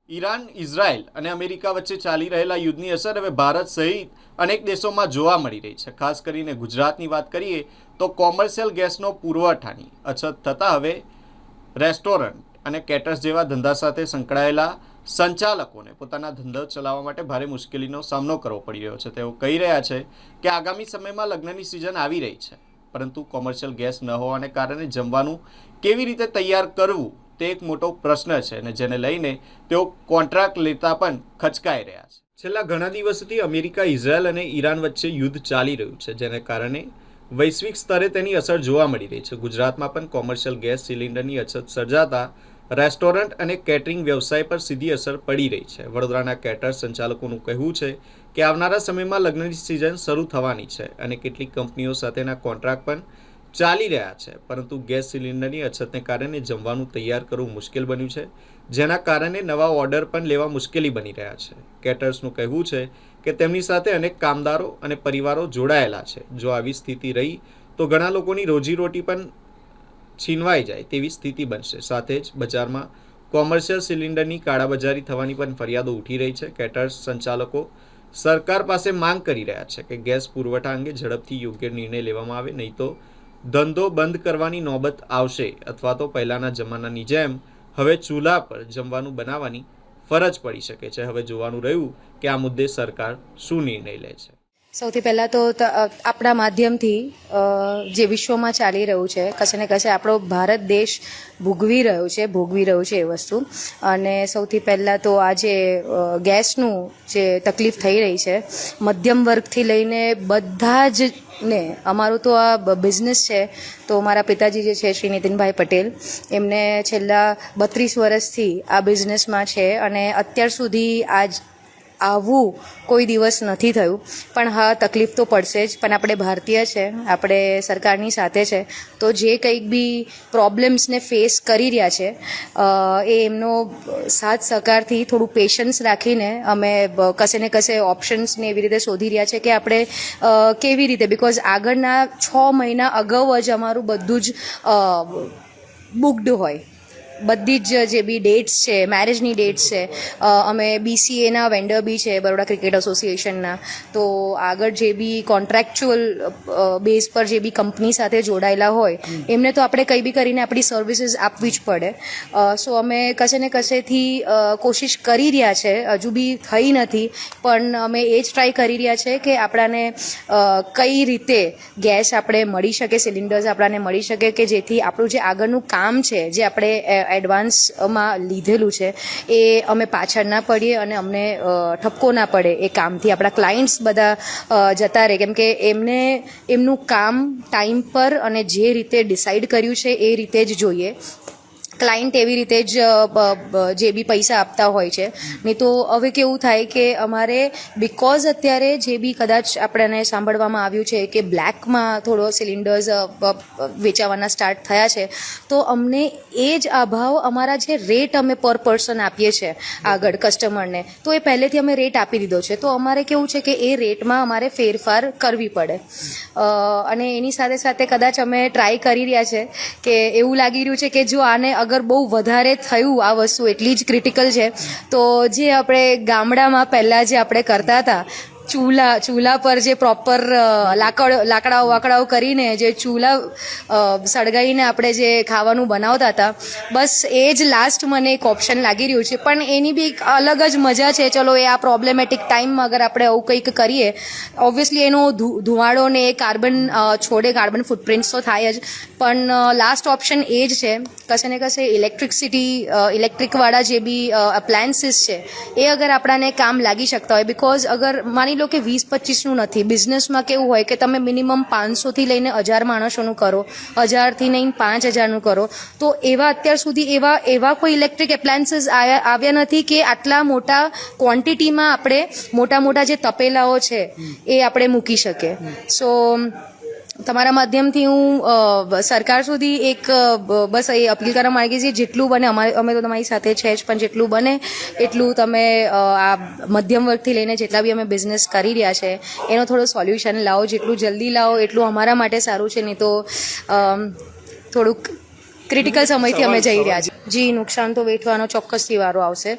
Iran, Israel અને America વચ્ચે ચાલી રહેલા યુદ્ધની અસર હવે ભારત સહિત અનેક દેશોમાં જોવા મળી રહી છે. ખાસ કરીને ગુજરાતની વાત કરીએ તો કોમર્શિયલ ગેસનો પુરવઠાની અછત થતાં હવે રેસ્ટોરન્ટ અને કેટર્સ જેવા ધંધા સાથે સંકળાયેલા સંચાલકોને પોતાના ધંધો ચલાવવા માટે ભારે મુશ્કેલીનો સામનો કરવો પડી રહ્યો છે. તેઓ કહી રહ્યા છે કે આગામી સમયમાં લગ્નની સિઝન આવી રહી છે, પરંતુ કોમર્શિયલ ગેસ ન હોવાને કારણે જમવાનું કેવી રીતે તૈયાર કરવું તે એક મોટો પ્રશ્ન છે અને જેને લઈને તેઓ કોન્ટ્રાક્ટ લેતા પણ ખચકાઈ રહ્યા છે. છેલ્લા ઘણા દિવસોથી અમેરિકા, ઇઝરાયલ અને ઈરાન વચ્ચે યુદ્ધ ચાલી રહ્યું છે, જેને કારણે વૈશ્વિક સ્તરે તેની અસર જોવા મળી રહી છે. ગુજરાતમાં પણ કોમર્શિયલ ગેસ સિલિન્ડરની અછત સર્જાતા રેસ્ટોરન્ટ અને કેટરિંગ વ્યવસાય પર સીધી અસર પડી રહી છે. વડોદરાના કેટર્સ સંચાલકોનું કહેવું છે કે આવનારા સમયમાં લગ્નની સિઝન શરૂ થવાની છે અને કેટલીક કંપનીઓ સાથેના કોન્ટ્રાક્ટ પણ ચાલી રહ્યા છે, પરંતુ ગેસ સિલિન્ડરની અછતને કારણે જમવાનું તૈયાર કરવું મુશ્કેલ બન્યું છે, જેના કારણે નવા ઓર્ડર પણ લેવા મુશ્કેલી બની રહ્યા છે. કેટર્સનું કહેવું છે કે તેમની સાથે અનેક કામદારો અને પરિવારો જોડાયેલા છે. જો આવી સ્થિતિ રહી તો ઘણા લોકોની રોજીરોટી પણ છીનવાઈ જાય તેવી સ્થિતિ બનશે. સાથે જ બજારમાં કોમર્શિયલ સિલિન્ડરની કાળાબજારી થવાની પણ ફરિયાદો ઉઠી રહી છે. કેટર્સ સંચાલકો સરકાર પાસે માંગ કરી રહ્યા છે કે ગેસ પુરવઠા અંગે ઝડપથી યોગ્ય નિર્ણય લેવામાં આવે, નહીં તો ધંધો બંધ કરવાની નોબત આવશે અથવા તો પહેલાંના જમાનાની જેમ હવે ચૂલા પર જમવાનું બનાવવાની ફરજ પડી શકે છે. હવે જોવાનું રહ્યું કે આ મુદ્દે સરકાર શું નિર્ણય લે છે. સૌથી પહેલાં તો આપણા માધ્યમથી જે વિશ્વમાં ચાલી રહ્યું છે, કશે ને કશે આપણો ભારત દેશ ભોગવી રહ્યો છે એ વસ્તુ. અને સૌથી પહેલાં તો આ જે ગેસનું જે તકલીફ થઈ રહી છે, મધ્યમ વર્ગથી લઈને બધા જ ને અમારું તો આ બિઝનેસ છે. તો મારા પિતાજી જે છે શ્રી નીતિનભાઈ પટેલ, એમને છેલ્લા 32 વર્ષથી આ બિઝનેસમાં છે અને અત્યાર સુધી આવું કોઈ દિવસ નથી થયું. પણ હા, તકલીફ તો પડશે જ, પણ આપણે ભારતીય છે, આપણે સરકારની સાથે છે, તો જે કંઈક બી પ્રોબ્લેમ્સને ફેસ કરી રહ્યા છે એ એમનો સાથ સહકારથી થોડું પેશન્સ રાખીને અમે કશે ને કશે ઓપ્શન્સને એવી રીતે શોધી રહ્યા છે કે આપણે કેવી રીતે, બિકોઝ આગળના 6 મહિના અગાઉ જ અમારું બધું જ બુકડ હોય. બધી જ જે બી ડેટ્સ છે, મેરેજની ડેટ્સ છે. અમે BCAના વેન્ડર બી છે, બરોડા ક્રિકેટ એસોસિએશનના. તો આગળ જે બી કોન્ટ્રાક્ચ્યુઅલ બેઝ પર જે બી કંપની સાથે જોડાયેલા હોય એમને તો આપણે કંઈ બી કરીને આપણી સર્વિસીસ આપવી જ પડે. સો અમે કશે ને કશેથી કોશિશ કરી રહ્યા છે, હજુ બી થઈ નથી, પણ અમે એ જ ટ્રાય કરી રહ્યા છે કે આપણાને કઈ રીતે ગેસ આપણે મળી શકે, સિલિન્ડર્સ આપણાને મળી શકે કે જેથી આપણું જે આગળનું કામ છે, જે આપણે એડવાન્સમાં લીધેલું છે, એ અમે પાછળ ના પડીએ અને અમને ઠપકો ના પડે એ કામથી. આપણા ક્લાયન્ટ્સ બધા જતા રહે, કેમ કે એમનું કામ ટાઈમ પર અને જે રીતે ડિસાઈડ કર્યું છે એ રીતે જ જોઈએ. ક્લાયન્ટ એવી રીતે જ જે બી પૈસા આપતા હોય છે. નહીં તો હવે કેવું થાય કે અમારે બિકોઝ અત્યારે જે બી કદાચ આપણને સાંભળવામાં આવ્યું છે કે બ્લેકમાં થોડો સિલિન્ડર્સ વેચાવાના સ્ટાર્ટ થયા છે, તો અમને એ જ અભાવ અમારા જે રેટ અમે પર પર્સન આપીએ છીએ આગળ કસ્ટમરને, તો એ પહેલેથી અમે રેટ આપી દીધો છે. તો અમારે કેવું છે કે એ રેટમાં અમારે ફેરફાર કરવી પડે. અને એની સાથે સાથે કદાચ અમે ટ્રાય કરી રહ્યા છે કે એવું લાગી રહ્યું છે કે જો આને અગર બહુ વધારે થયું, આ વસ્તુ એટલી જ ક્રિટિકલ છે, તો જે આપણે ગામડામાં પહેલાં જે આપણે કરતા હતા, ચૂલા પર જે પ્રોપર લાકડાઓ કરીને જે ચૂલા સળગાવીને આપણે જે ખાવાનું બનાવતા હતા, બસ એ જ લાસ્ટ મને એક ઓપ્શન લાગી રહ્યું છે. પણ એની બી એક અલગ જ મજા છે. ચલો, એ આ પ્રોબ્લેમેટિક ટાઈમમાં અગર આપણે આવું કંઈક કરીએ, ઓબ્વિયસલી એનો ધુવાડો ને એ કાર્બન ફૂટપ્રિન્ટ્સ તો થાય જ, પણ લાસ્ટ ઓપ્શન એ જ છે. કશે ને કશે ઇલેક્ટ્રિકવાળા જે બી અપ્લાયન્સીસ છે એ અગર આપણાને કામ લાગી શકતા હોય, બિકોઝ અગર માની લો કે 20-25નું નથી, બિઝનેસમાં કેવું હોય કે તમે મિનિમમ 500થી લઈને 1000 માણસોનું કરો, 1000થી લઈને 5000નું કરો, તો એવા અત્યાર સુધી એવા કોઈ ઇલેક્ટ્રિક એપ્લાયન્સીસ આવ્યા નથી કે આટલા મોટા ક્વોન્ટિટીમાં આપણે મોટા જે તપેલાઓ છે એ આપણે મૂકી શકીએ. સો તમારા માધ્યમથી હું સરકાર સુધી એક બસ એ અપીલ કરવા માંગીએ છીએ, જેટલું બને અમે તો તમારી સાથે છે જ, પણ જેટલું બને એટલું તમે આ મધ્યમ વર્ગથી લઈને જેટલા બી અમે બિઝનેસ કરી રહ્યા છે એનો થોડો સોલ્યુશન લાવો. જેટલું જલ્દી લાવો એટલું અમારા માટે સારું છે. નહીં તો થોડુંક ક્રિટિકલ સમયથી અમે જઈ રહ્યા છીએ. જી, નુકસાન તો વેઠવાનો ચોક્કસથી વારો આવશે,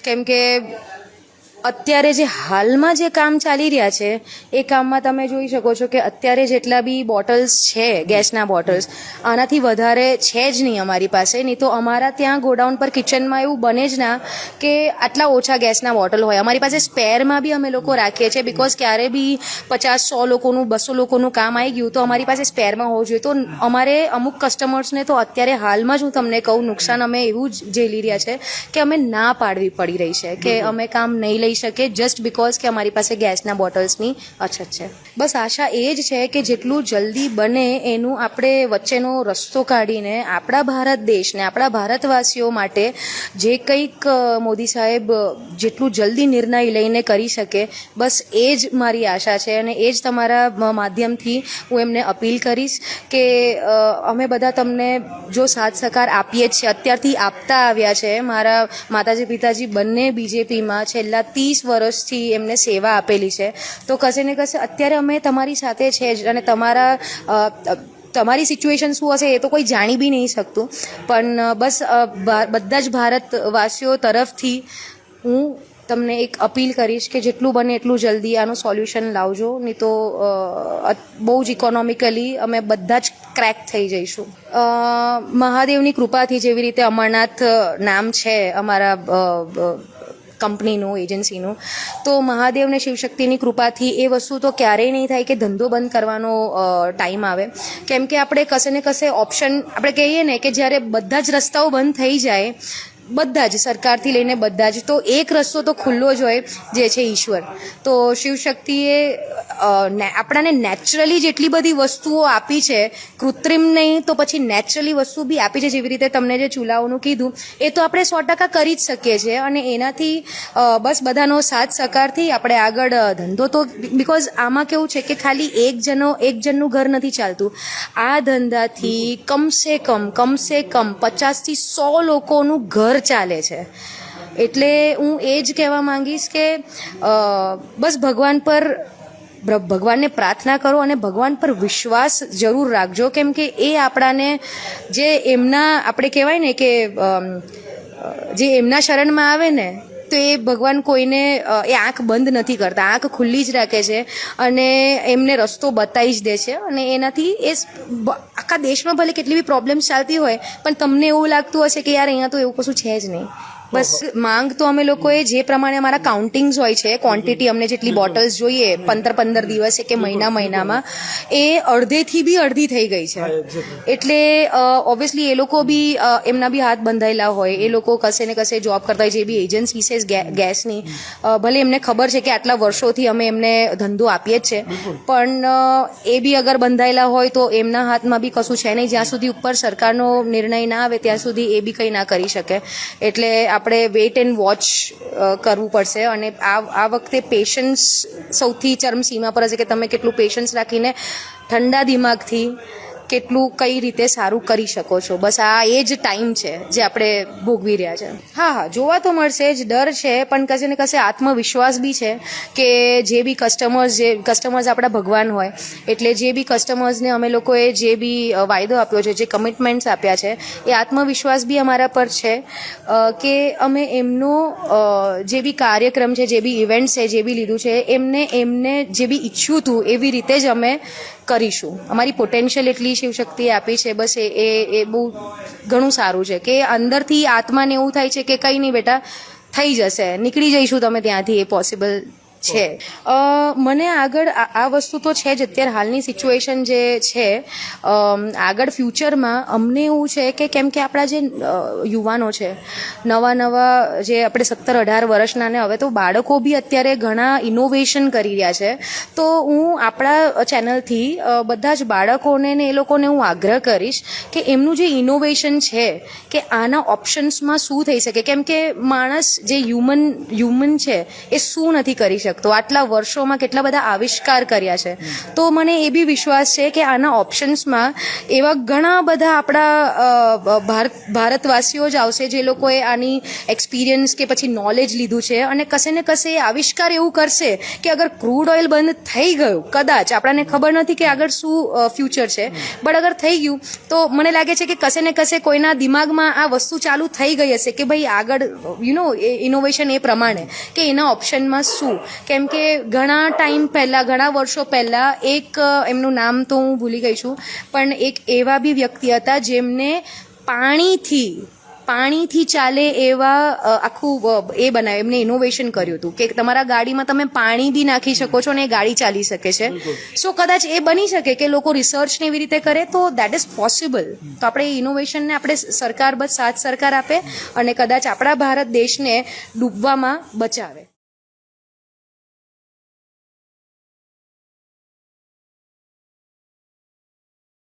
કેમ કે અત્યારે જે હાલમાં જે કામ ચાલી રહ્યા છે એ કામમાં તમે જોઈ શકો છો કે અત્યારે જેટલા બી બોટલ્સ છે, ગેસના બોટલ્સ, આનાથી વધારે છે જ નહીં અમારી પાસે. નહીં તો અમારા ત્યાં ગોડાઉન પર કિચનમાં એવું બને જ ના કે આટલા ઓછા ગેસના બોટલ હોય. અમારી પાસે સ્પેરમાં બી અમે લોકો રાખીએ છીએ, બિકોઝ ક્યારે બી 50-100 લોકોનું 200 લોકોનું કામ આવી ગયું તો અમારી પાસે સ્પેરમાં હોવું જોઈએ. તો અમારે અમુક કસ્ટમર્સને તો અત્યારે હાલમાં જ હું તમને કહું, નુકસાન અમે એવું જ ઝેલી રહ્યા છે કે અમે ના પાડવી પડી રહી છે કે અમે કામ નહીં લઈ શકે જસ્ટ બિકોઝ કે અમારી પાસે ગેસના બોટલ્સની અછત છે. બસ આશા એ જ છે કે જેટલું જલ્દી બને એનું આપણે વચ્ચેનો રસ્તો કાઢીને આપણા ભારત દેશને, આપણા ભારતવાસીઓ માટે જે કંઈક મોદી સાહેબ જેટલું જલ્દી નિર્ણય લઈને કરી શકે, બસ એ જ મારી આશા છે. અને એ જ તમારા માધ્યમથી હું એમને અપીલ કરીશ કે અમે બધા તમને જો સાથ સહકાર આપીએ જ છીએ, અત્યારથી આપતા આવ્યા છે. મારા માતાજી પિતાજી બંને બીજેપીમાં છેલ્લા 30 વર્ષથી એમને સેવા આપેલી છે, તો કશે ને કશે અત્યારે અમે તમારી સાથે છે જ. અને તમારી સિચ્યુએશન શું હશે એ તો કોઈ જાણી બી નહીં શકતું, પણ બસ બધા જ ભારતવાસીઓ તરફથી હું તમને એક અપીલ કરીશ કે જેટલું બને એટલું જલ્દી આનું સોલ્યુશન લાવજો, નહીં તો બહુ જ ઇકોનોમિકલી અમે બધા જ ક્રેક થઈ જઈશું. મહાદેવની કૃપાથી, જેવી રીતે અમરનાથ નામ છે અમારા કંપનીનું, એજન્સીનું, તો મહાદેવ ને શિવશક્તિની કૃપાથી એ વસ્તુ તો ક્યારેય નહીં થાય કે ધંધો બંધ કરવાનો ટાઈમ આવે. કેમ કે આપણે કશે ને કશે ઓપ્શન, આપણે કહીએ ને કે જ્યારે બધા જ રસ્તાઓ બંધ થઈ જાય, બધા જ સરકારથી લઈને બધા જ, તો એક રસ્તો તો ખુલ્લો જ હોય, જે છે ઈશ્વર. તો શિવશક્તિએ આપણાને નેચરલી જેટલી બધી વસ્તુઓ આપી છે, કૃત્રિમ નહીં તો પછી નેચરલી વસ્તુ બી આપી છે, જેવી રીતે તમને જે ચૂલાઓનું કીધું એ તો આપણે 100% કરી જ શકીએ છીએ. અને એનાથી બસ બધાનો સાથ સહકારથી આપણે આગળ ધંધો તો, બિકોઝ આમાં કેવું છે કે ખાલી એક જણનું ઘર નથી ચાલતું. આ ધંધાથી કમસે કમ 50થી 100 લોકોનું ઘર ચાલે છે. એટલે હું એ જ કહેવા માંગીશ કે બસ ભગવાનને પ્રાર્થના કરો અને ભગવાન પર વિશ્વાસ જરૂર રાખજો, કેમ કે એ આપણાને જે એમના, આપણે કહેવાય ને કે જે એમના શરણમાં આવે ને, તો એ ભગવાન કોઈને એ આંખ બંધ નથી કરતા, આંખ ખુલ્લી જ રાખે છે અને એમને રસ્તો બતાવી જ દે છે. અને એનાથી એ આખા દેશમાં ભલે કેટલી બી પ્રોબ્લેમ્સ ચાલતી હોય, પણ તમને એવું લાગતું હશે કે યાર અહીંયા તો એવું કશું છે જ નહીં. બસ માંગ તો અમે લોકોએ જે પ્રમાણે અમારા કાઉન્ટિંગ્સ હોય છે, ક્વોન્ટિટી અમને જેટલી બોટલ્સ જોઈએ 15 દિવસે કે મહિનામાં, એ અડધેથી બી અડધી થઈ ગઈ છે. એટલે ઓબ્વિયસલી એ લોકો બી એમના બી હાથ બંધાયેલા હોય, એ લોકો કશે ને કશે જોબ કરતા હોય, જે બી એજન્સી છે ગેસની, ભલે એમને ખબર છે કે આટલા વર્ષોથી અમે એમને ધંધો આપીએ જ છે, પણ એ બી અગર બંધાયેલા હોય તો એમના હાથમાં બી કશું છે નહીં. જ્યાં સુધી ઉપર સરકારનો નિર્ણય ના આવે ત્યાં સુધી એ બી કંઈ ના કરી શકે. એટલે આપણે વેઇટ એન્ડ વોચ કરવું પડશે. અને આ વખતે પેશન્સ સૌથી ચરમસીમા પર હશે કે તમે કેટલું પેશન્સ રાખીને ઠંડા દિમાગથી કેટલું કઈ રીતે સારું કરી શકો છો. બસ આ એ જ ટાઈમ છે જે આપણે ભોગવી રહ્યા છે. હા, જોવા તો મળશે જ, ડર છે, પણ કશે ને કશે આત્મવિશ્વાસ બી છે કે જે બી કસ્ટમર્સ આપણા ભગવાન હોય, એટલે જે બી કસ્ટમર્સને અમે લોકોએ જે બી વાયદો આપ્યો છે, જે કમિટમેન્ટ્સ આપ્યા છે, એ આત્મવિશ્વાસ બી અમારા પર છે કે અમે એમનો જે બી કાર્યક્રમ છે, જે બી ઇવેન્ટ છે, જે બી લીધું છે, એમને જે બી ઈચ્છ્યું હતું એવી રીતે જ અમે કરીશું. અમારી પોટેન્શિયલ એટલી શિવશક્તિએ આપી છે, બસ એ બહુ ઘણું સારું છે કે અંદરથી આત્માને એવું થાય છે કે કંઈ નહીં બેટા, થઈ જશે, નીકળી જઈશું તમે ત્યાંથી, એ પોસિબલ છે. મને આગળ આ વસ્તુ તો છે જ, અત્યારે હાલની સિચ્યુએશન જે છે, આગળ ફ્યુચરમાં અમને એવું છે કે કેમ કે આપણા જે યુવાનો છે, નવા જે આપણે 17-18 વર્ષના, ને હવે તો બાળકો બી અત્યારે ઘણા ઇનોવેશન કરી રહ્યા છે. તો હું આપણા ચેનલથી બધા જ બાળકોને ને એ લોકોને હું આગ્રહ કરીશ કે એમનું જે ઇનોવેશન છે કે આના ઓપ્શન્સમાં શું થઈ શકે, કેમ કે માણસ જે હ્યુમન છે એ શું નથી કરી શકતો. શકતો. આટલા વર્ષોમાં કેટલા બધા આવિષ્કાર કર્યા છે. તો મને એ બી વિશ્વાસ છે કે આના ઓપ્શન્સમાં એવા ઘણા બધા આપણા ભારતવાસીઓ જ આવશે જે લોકોએ આની એક્સપિરિયન્સ કે પછી નોલેજ લીધું છે અને કશે ને કશે એ આવિષ્કાર એવું કરશે કે અગર ક્રૂડ ઓઇલ બંધ થઈ ગયું, કદાચ આપણને ખબર નથી કે આગળ શું ફ્યુચર છે, બટ અગર થઈ ગયું તો મને લાગે છે કે કશે ને કશે કોઈના દિમાગમાં આ વસ્તુ ચાલુ થઈ ગઈ હશે કે ભાઈ આગળ ઇનોવેશન એ પ્રમાણે કે એના ઓપ્શનમાં શું. કેમ કે ઘણા ટાઈમ પહેલાં, ઘણા વર્ષો પહેલાં એક એમનું નામ તો હું ભૂલી ગઈ છું, પણ એક એવા બી વ્યક્તિ હતા જેમને પાણીથી ચાલે એવા આખું એ બનાવ્યું, એમને ઇનોવેશન કર્યું હતું કે તમારા ગાડીમાં તમે પાણી બી નાખી શકો છો અને એ ગાડી ચાલી શકે છે. સો કદાચ એ બની શકે કે લોકો રિસર્ચને એવી રીતે કરે તો દેટ ઇઝ પોસિબલ. તો આપણે એ ઇનોવેશનને આપણે સરકાર બસ સાથ સરકાર આપે અને કદાચ આપણા ભારત દેશને ડૂબવામાં બચાવે.